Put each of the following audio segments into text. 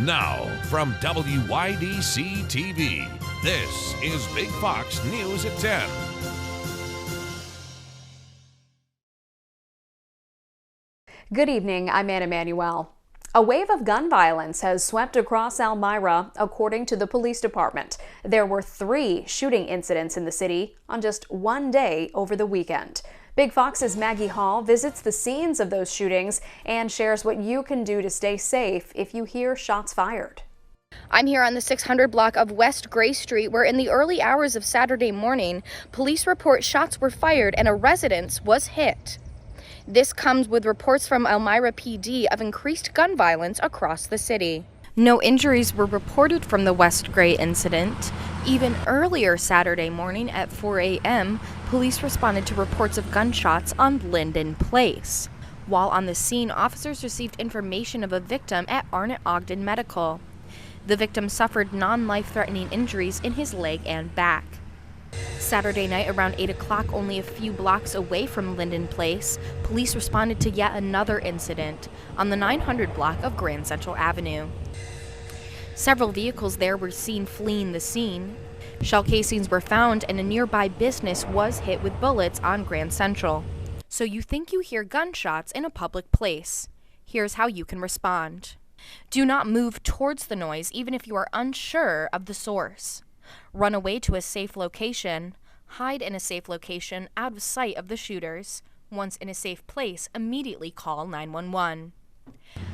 Now, from WYDC TV, this is Big Fox News at 10. Good evening, I'm Anna Manuel. A wave of gun violence has swept across Elmira, according to the police department. There were 3 shooting incidents in the city on just one day over the weekend. Big Fox's Maggie Hall visits the scenes of those shootings and shares what you can do to stay safe if you hear shots fired. I'm here on the 600 block of West Gray Street, where in the early hours of Saturday morning, police report shots were fired and a residence was hit. This comes with reports from Elmira PD of increased gun violence across the city. No injuries were reported from the West Gray incident. Even earlier Saturday morning at 4 a.m., police responded to reports of gunshots on Linden Place. While on the scene, officers received information of a victim at Arnott Ogden Medical. The victim suffered non-life-threatening injuries in his leg and back. Saturday night around 8 o'clock, only a few blocks away from Linden Place, police responded to yet another incident on the 900 block of Grand Central Avenue. Several vehicles there were seen fleeing the scene. Shell casings were found and a nearby business was hit with bullets on Grand Central. So you think you hear gunshots in a public place. Here's how you can respond. Do not move towards the noise even if you are unsure of the source. Run away to a safe location. Hide in a safe location out of sight of the shooters. Once in a safe place, immediately call 911.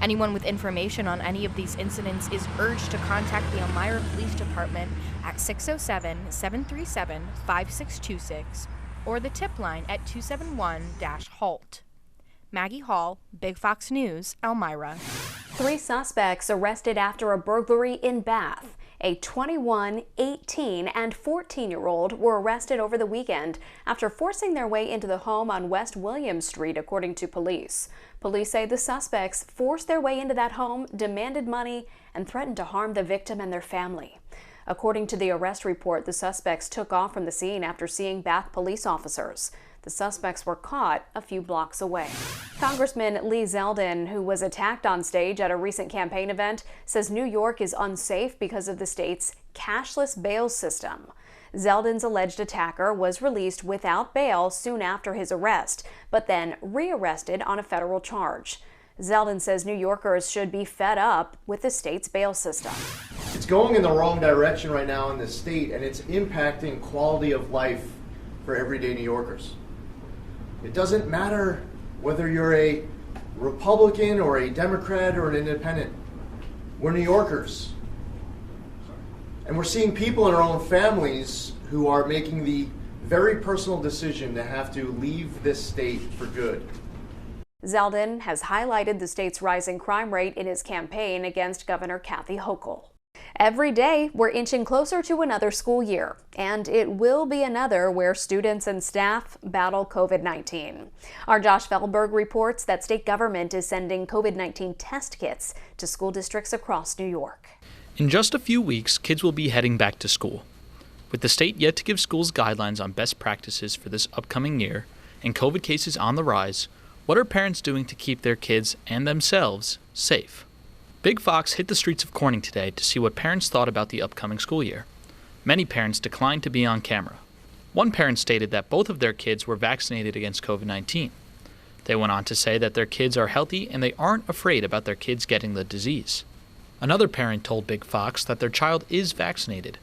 Anyone with information on any of these incidents is urged to contact the Elmira Police Department at 607-737-5626 or the tip line at 271-HALT. Maggie Hall, Big Fox News, Elmira. 3 suspects arrested after a burglary in Bath. A 21, 18, and 14-year-old were arrested over the weekend after forcing their way into the home on West William Street, according to police. Police say the suspects forced their way into that home, demanded money, and threatened to harm the victim and their family. According to the arrest report, the suspects took off from the scene after seeing Bath police officers. The suspects were caught a few blocks away. Congressman Lee Zeldin, who was attacked on stage at a recent campaign event, says New York is unsafe because of the state's cashless bail system. Zeldin's alleged attacker was released without bail soon after his arrest, but then rearrested on a federal charge. Zeldin says New Yorkers should be fed up with the state's bail system. It's going in the wrong direction right now in the state, and it's impacting quality of life for everyday New Yorkers. It doesn't matter whether you're a Republican or a Democrat or an independent. We're New Yorkers. And we're seeing people in our own families who are making the very personal decision to have to leave this state for good. Zeldin has highlighted the state's rising crime rate in his campaign against Governor Kathy Hochul. Every day, we're inching closer to another school year, and it will be another where students and staff battle COVID-19. Our Josh Feldberg reports that state government is sending COVID-19 test kits to school districts across New York. In just a few weeks, kids will be heading back to school. With the state yet to give schools guidelines on best practices for this upcoming year, and COVID cases on the rise, what are parents doing to keep their kids and themselves safe? Big Fox hit the streets of Corning today to see what parents thought about the upcoming school year. Many parents declined to be on camera. One parent stated that both of their kids were vaccinated against COVID-19. They went on to say that their kids are healthy and they aren't afraid about their kids getting the disease. Another parent told Big Fox that their child is vaccinated.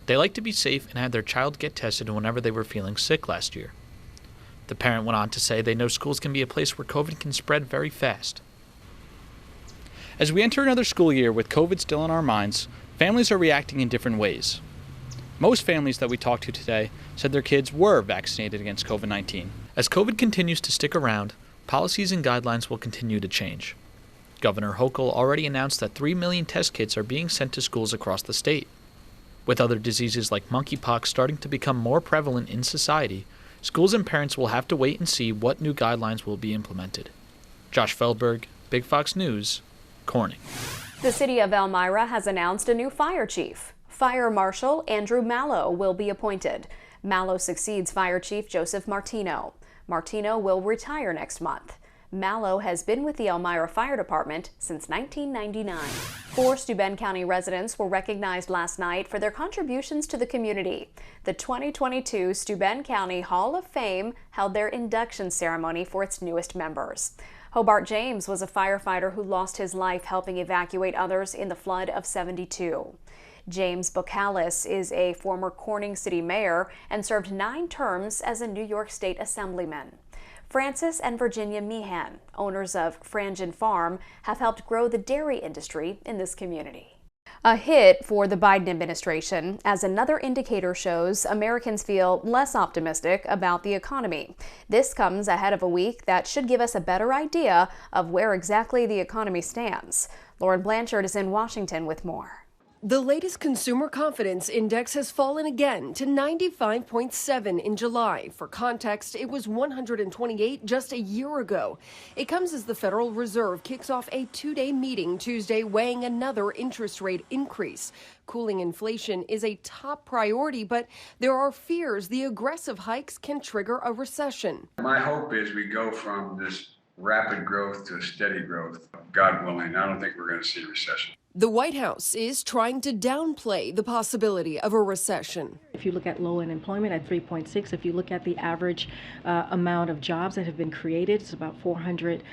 They like to be safe and had their child get tested whenever they were feeling sick last year. The parent went on to say they know schools can be a place where COVID can spread very fast. As we enter another school year with COVID still on our minds, families are reacting in different ways. Most families that we talked to today said their kids were vaccinated against COVID-19. As COVID continues to stick around, policies and guidelines will continue to change. Governor Hochul already announced that 3 million test kits are being sent to schools across the state. With other diseases like monkeypox starting to become more prevalent in society, schools and parents will have to wait and see what new guidelines will be implemented. Josh Feldberg, Big Fox News, Corning. The city of Elmira has announced a new fire chief. Fire Marshal Andrew Mallow will be appointed. Mallow succeeds Fire Chief Joseph Martino. Martino will retire next month. Mallow has been with the Elmira Fire Department since 1999. 4 Steuben County residents were recognized last night for their contributions to the community. The 2022 Steuben County Hall of Fame held their induction ceremony for its newest members. Hobart James was a firefighter who lost his life helping evacuate others in the flood of '72. James Bocallis is a former Corning City mayor and served 9 terms as a New York State Assemblyman. Francis and Virginia Meehan, owners of Frangen Farm, have helped grow the dairy industry in this community. A hit for the Biden administration, as another indicator shows Americans feel less optimistic about the economy. This comes ahead of a week that should give us a better idea of where exactly the economy stands. Lauren Blanchard is in Washington with more. The latest consumer confidence index has fallen again to 95.7 in July. For context, it was 128 just a year ago. It comes as the Federal Reserve kicks off a 2-day meeting Tuesday weighing another interest rate increase. Cooling inflation is a top priority, but there are fears the aggressive hikes can trigger a recession. My hope is we go from this rapid growth to a steady growth. God willing, I don't think we're going to see a recession. The White House is trying to downplay the possibility of a recession. If you look at low unemployment at 3.6, if you look at the average amount of jobs that have been created, it's about 400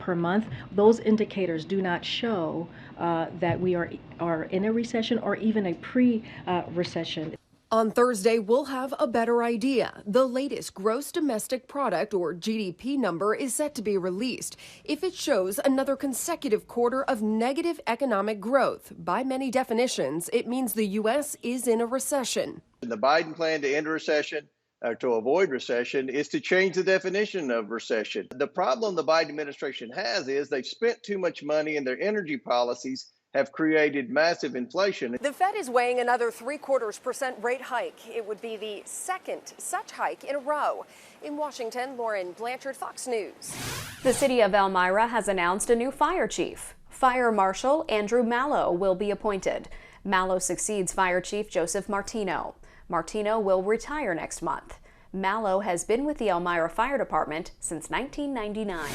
per month. Those indicators do not show that we are in a recession or even a pre-recession. On Thursday, we'll have a better idea. The latest gross domestic product, or GDP number, is set to be released. If it shows another consecutive quarter of negative economic growth, by many definitions, it means the U.S. is in a recession. The Biden plan to end a recession, or to avoid recession, is to change the definition of recession. The problem the Biden administration has is they've spent too much money and their energy policies have created massive inflation. The Fed is weighing another 0.75% rate hike. It would be the second such hike in a row. In Washington, Lauren Blanchard, Fox News. The city of Elmira has announced a new fire chief. Fire Marshal Andrew Mallow will be appointed. Mallow succeeds Fire Chief Joseph Martino. Martino will retire next month. Mallow has been with the Elmira Fire Department since 1999.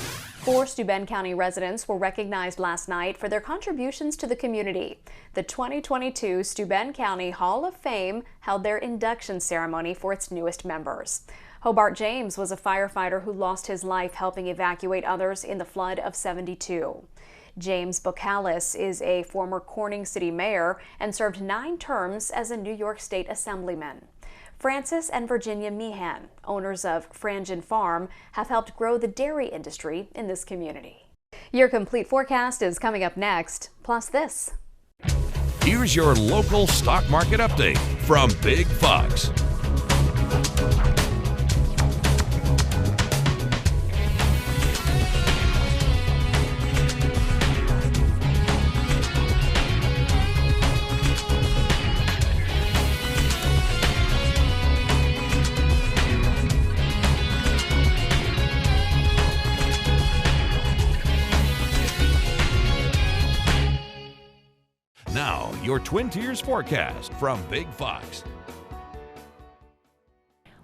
4 Steuben County residents were recognized last night for their contributions to the community. The 2022 Steuben County Hall of Fame held their induction ceremony for its newest members. Hobart James was a firefighter who lost his life helping evacuate others in the flood of '72. James Bocallis is a former Corning City mayor and served 9 terms as a New York State Assemblyman. Francis and Virginia Meehan, owners of Frangen Farm, have helped grow the dairy industry in this community. Your complete forecast is coming up next, plus this. Here's your local stock market update from Big Fox. Now, your Twin Tiers forecast from Big Fox.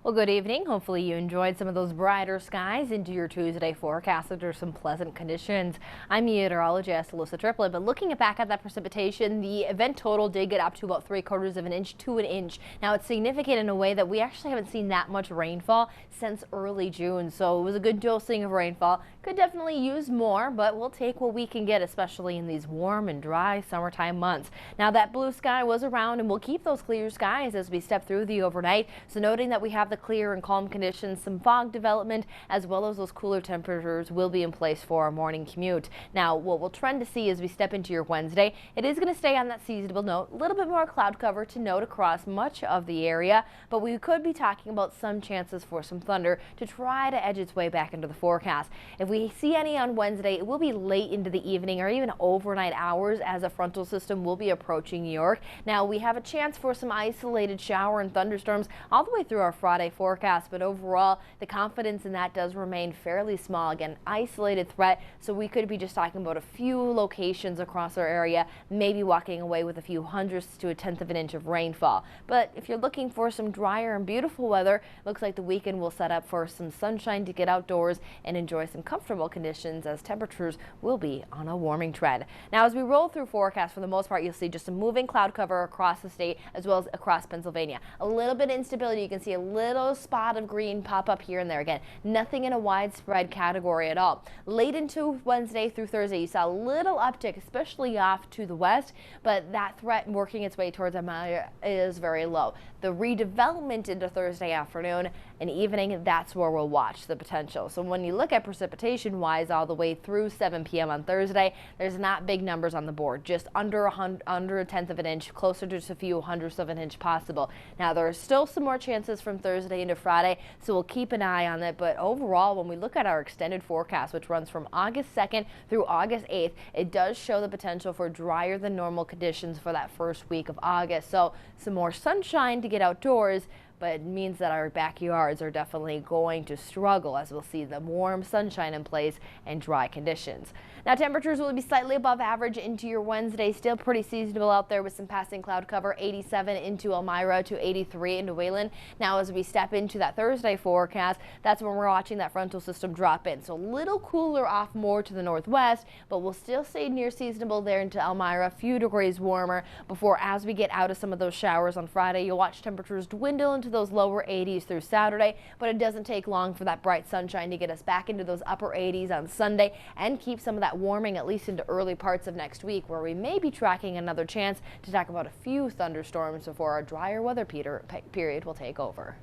Well, good evening. Hopefully you enjoyed some of those brighter skies into your Tuesday forecast under some pleasant conditions. I'm meteorologist Alyssa Triplett, but looking back at that precipitation, the event total did get up to about 3/4 of an inch to an inch. Now it's significant in a way that we actually haven't seen that much rainfall since early June, so it was a good dosing of rainfall. Could definitely use more, but we'll take what we can get, especially in these warm and dry summertime months. Now that blue sky was around, and we'll keep those clear skies as we step through the overnight. So noting that we have the clear and calm conditions, some fog development, as well as those cooler temperatures will be in place for our morning commute. Now, what we'll trend to see as we step into your Wednesday, it is going to stay on that seasonable note. A little bit more cloud cover to note across much of the area, but we could be talking about some chances for some thunder to try to edge its way back into the forecast. If we see any on Wednesday, it will be late into the evening or even overnight hours as a frontal system will be approaching New York. Now, we have a chance for some isolated shower and thunderstorms all the way through our Friday Friday forecast, but overall the confidence in that does remain fairly small. Again, isolated threat, so we could be just talking about a few locations across our area, maybe walking away with a few hundredths to a tenth of an inch of rainfall. But if you're looking for some drier and beautiful weather, looks like the weekend will set up for some sunshine to get outdoors and enjoy some comfortable conditions, as temperatures will be on a warming trend. Now, as we roll through forecasts, for the most part, you'll see just some moving cloud cover across the state as well as across Pennsylvania. A little bit of instability. You can see a little spot of green pop up here and there. Again, nothing in a widespread category at all. Late into Wednesday through Thursday, you saw a little uptick, especially off to the west, but that threat working its way towards Elmira is very low. The redevelopment into Thursday afternoon and evening, that's where we'll watch the potential. So when you look at precipitation wise all the way through 7 p.m. on Thursday, there's not big numbers on the board, just under a tenth of an inch, closer to just a few hundredths of an inch possible. Now, there are still some more chances from Thursday into Friday, so we'll keep an eye on it. But overall, when we look at our extended forecast, which runs from August 2nd through August 8th, it does show the potential for drier than normal conditions for that first week of August. So some more sunshine to get outdoors, but it means that our backyards are definitely going to struggle, as we'll see the warm sunshine in place and dry conditions. Now, temperatures will be slightly above average into your Wednesday, still pretty seasonable out there with some passing cloud cover, 87 into Elmira to 83 into Wayland. Now, as we step into that Thursday forecast, that's when we're watching that frontal system drop in. So a little cooler off more to the northwest, but we'll still stay near seasonable there into Elmira, a few degrees warmer before, as we get out of some of those showers on Friday, you'll watch temperatures dwindle into those lower 80s through Saturday, but it doesn't take long for that bright sunshine to get us back into those upper 80s on Sunday and keep some of that warming at least into early parts of next week, where we may be tracking another chance to talk about a few thunderstorms before our drier weather period will take over.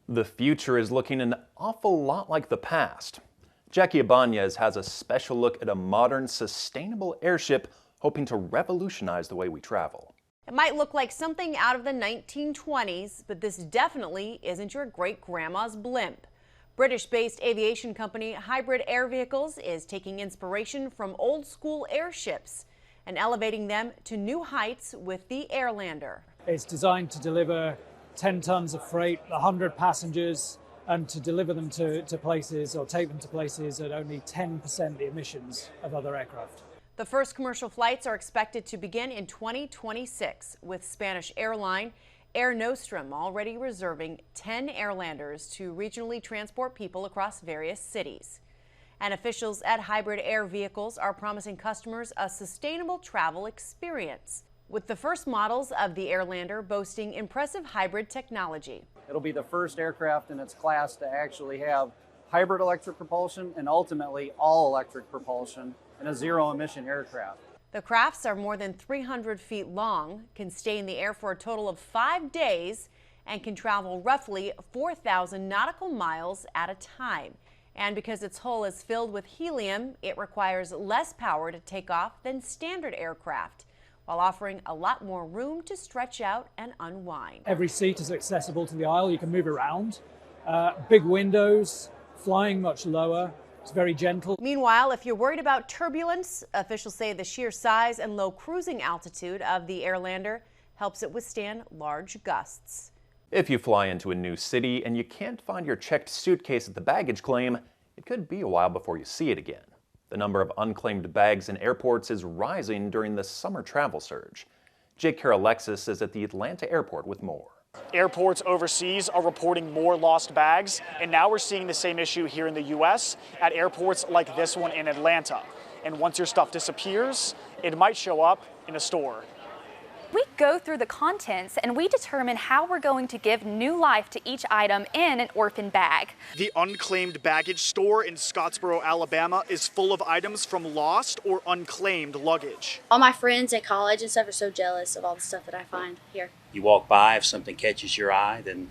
The future is looking an awful lot like the past. Jackie Ibanez has a special look at a modern, sustainable airship hoping to revolutionize the way we travel. It might look like something out of the 1920s, but this definitely isn't your great-grandma's blimp. British-based aviation company Hybrid Air Vehicles is taking inspiration from old-school airships and elevating them to new heights with the Airlander. It's designed to deliver 10 tons of freight, 100 passengers, and to deliver them to places, or take them to places at only 10% the emissions of other aircraft. The first commercial flights are expected to begin in 2026, with Spanish airline Air Nostrum already reserving 10 Airlanders to regionally transport people across various cities. And officials at Hybrid Air Vehicles are promising customers a sustainable travel experience, with the first models of the Airlander boasting impressive hybrid technology. It'll be the first aircraft in its class to actually have hybrid electric propulsion and ultimately all electric propulsion in a zero-emission aircraft. The crafts are more than 300 feet long, can stay in the air for a total of 5 days, and can travel roughly 4,000 nautical miles at a time. And because its hull is filled with helium, it requires less power to take off than standard aircraft, while offering a lot more room to stretch out and unwind. Every seat is accessible to the aisle. You can move around. Big windows, flying much lower. It's very gentle. Meanwhile, if you're worried about turbulence, officials say the sheer size and low cruising altitude of the Airlander helps it withstand large gusts. If you fly into a new city and you can't find your checked suitcase at the baggage claim, it could be a while before you see it again. The number of unclaimed bags in airports is rising during the summer travel surge. Jake Karalexis is at the Atlanta airport with more. Airports overseas are reporting more lost bags, and now we're seeing the same issue here in the U.S. at airports like this one in Atlanta. And once your stuff disappears, it might show up in a store. We go through the contents and we determine how we're going to give new life to each item in an orphan bag. The unclaimed baggage store in Scottsboro, Alabama is full of items from lost or unclaimed luggage. All my friends at college and stuff are so jealous of all the stuff that I find here. You walk by, if something catches your eye, then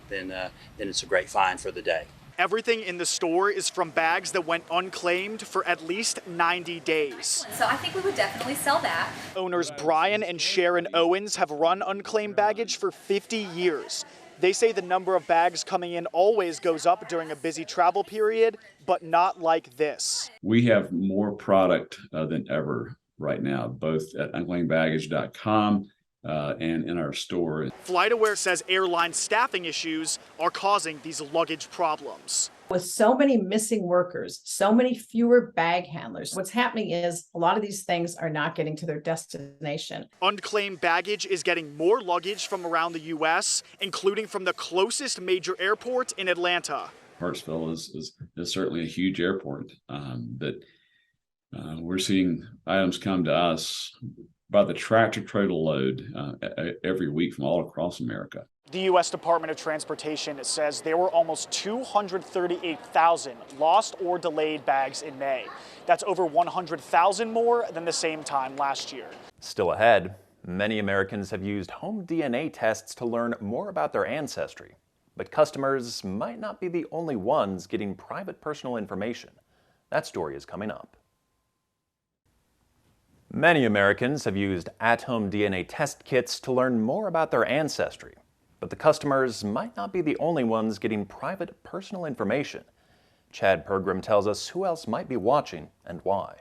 it's a great find for the day. Everything in the store is from bags that went unclaimed for at least 90 days. So I think we would definitely sell that. Owners Brian and Sharon Owens have run unclaimed baggage for 50 years. They say the number of bags coming in always goes up during a busy travel period, but not like this. We have more product than ever right now, both at unclaimedbaggage.com and in our store. FlightAware says airline staffing issues are causing these luggage problems. With so many missing workers, so many fewer bag handlers, what's happening is a lot of these things are not getting to their destination. Unclaimed baggage is getting more luggage from around the U.S., including from the closest major airport in Atlanta. Hartsville is certainly a huge airport that we're seeing items come to us by the tractor-trailer load every week from all across America. The U.S. Department of Transportation says there were almost 238,000 lost or delayed bags in May. That's over 100,000 more than the same time last year. Still ahead, many Americans have used home DNA tests to learn more about their ancestry. But customers might not be the only ones getting private personal information. That story is coming up. Many Americans have used at-home DNA test kits to learn more about their ancestry. But the customers might not be the only ones getting private personal information. Chad Pergram tells us who else might be watching and why.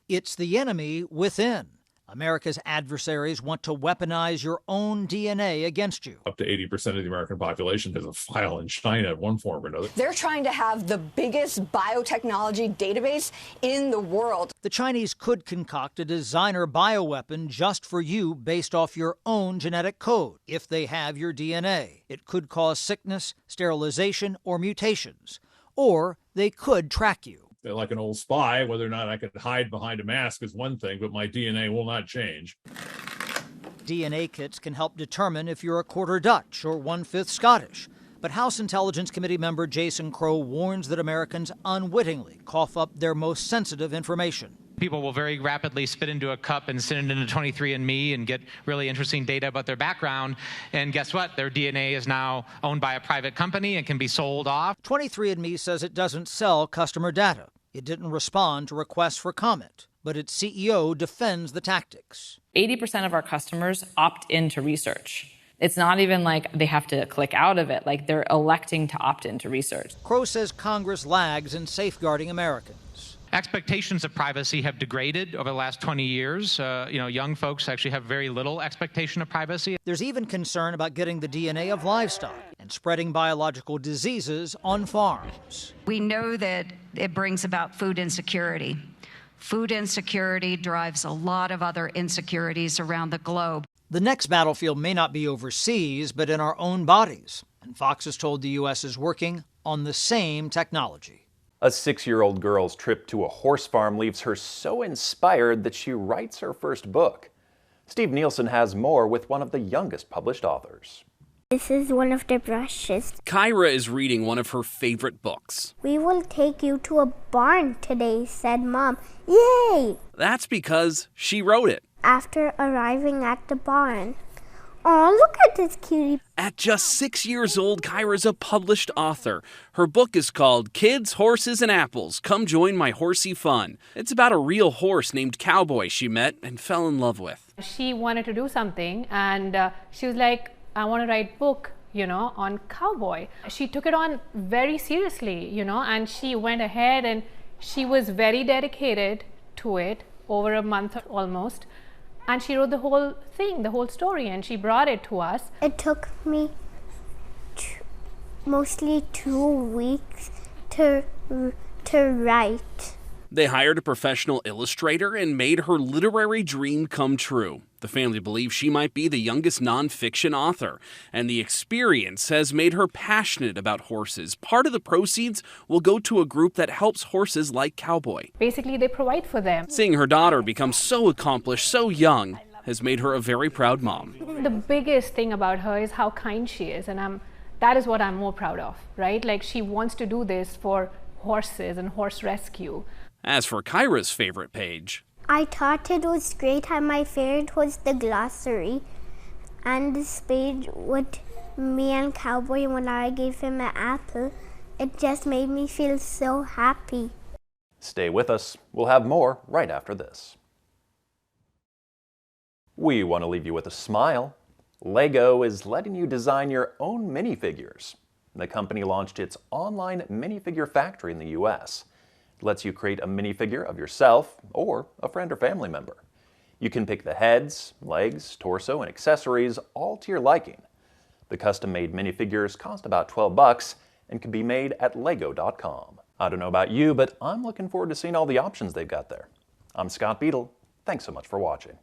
It's the enemy within. America's adversaries want to weaponize your own DNA against you. Up to 80% of the American population has a file in China in one form or another. They're trying to have the biggest biotechnology database in the world. The Chinese could concoct a designer bioweapon just for you based off your own genetic code. If they have your DNA, it could cause sickness, sterilization, or mutations. Or they could track you. They're like an old spy. Whether or not I could hide behind a mask is one thing, but my DNA will not change. DNA kits can help determine if you're a quarter Dutch or 1/5 Scottish. But House Intelligence Committee member Jason Crow warns that Americans unwittingly cough up their most sensitive information. People will very rapidly spit into a cup and send it into 23andMe and get really interesting data about their background. And guess what? Their DNA is now owned by a private company and can be sold off. 23andMe says it doesn't sell customer data. It didn't respond to requests for comment, but its CEO defends the tactics. 80% of our customers opt into research. It's not even like they have to click out of it, like they're electing to opt into research. Crow says Congress lags in safeguarding Americans. Expectations of privacy have degraded over the last 20 years. Young folks actually have very little expectation of privacy. There's even concern about getting the DNA of livestock and spreading biological diseases on farms. We know that it brings about food insecurity. Food insecurity drives a lot of other insecurities around the globe. The next battlefield may not be overseas, but in our own bodies. And Fox has told the U.S. is working on the same technology. A 6-year-old girl's trip to a horse farm leaves her so inspired that she writes her first book. Steve Nielsen has more with one of the youngest published authors. This is one of the brushes. Kyra is reading one of her favorite books. We will take you to a barn today, said Mom. Yay! That's because she wrote it. After arriving at the barn. Aw, look at this cutie. At just 6 years old, Kyra's a published author. Her book is called Kids, Horses, and Apples. Come join my horsey fun. It's about a real horse named Cowboy she met and fell in love with. She wanted to do something and she was like, I want to write a book, on Cowboy. She took it on very seriously, and she went ahead and she was very dedicated to it over a month almost. And she wrote the whole thing, the whole story, and she brought it to us. It took me mostly 2 weeks to write. They hired a professional illustrator and made her literary dream come true. The family believes she might be the youngest nonfiction author, and the experience has made her passionate about horses. Part of the proceeds will go to a group that helps horses like Cowboy. Basically, they provide for them. Seeing her daughter become so accomplished so young has made her a very proud mom. The biggest thing about her is how kind she is, and that is what I'm more proud of, right? Like, she wants to do this for horses and horse rescue. As for Kyra's favorite page, I thought it was great, and my favorite was the glossary. And this page with me and Cowboy, when I gave him an apple, it just made me feel so happy. Stay with us. We'll have more right after this. We want to leave you with a smile. Lego is letting you design your own minifigures. The company launched its online minifigure factory in the U.S. It lets you create a minifigure of yourself or a friend or family member. You can pick the heads, legs, torso, and accessories all to your liking. The custom-made minifigures cost about $12 and can be made at lego.com. I don't know about you, but I'm looking forward to seeing all the options they've got there. I'm Scott Beadle. Thanks so much for watching.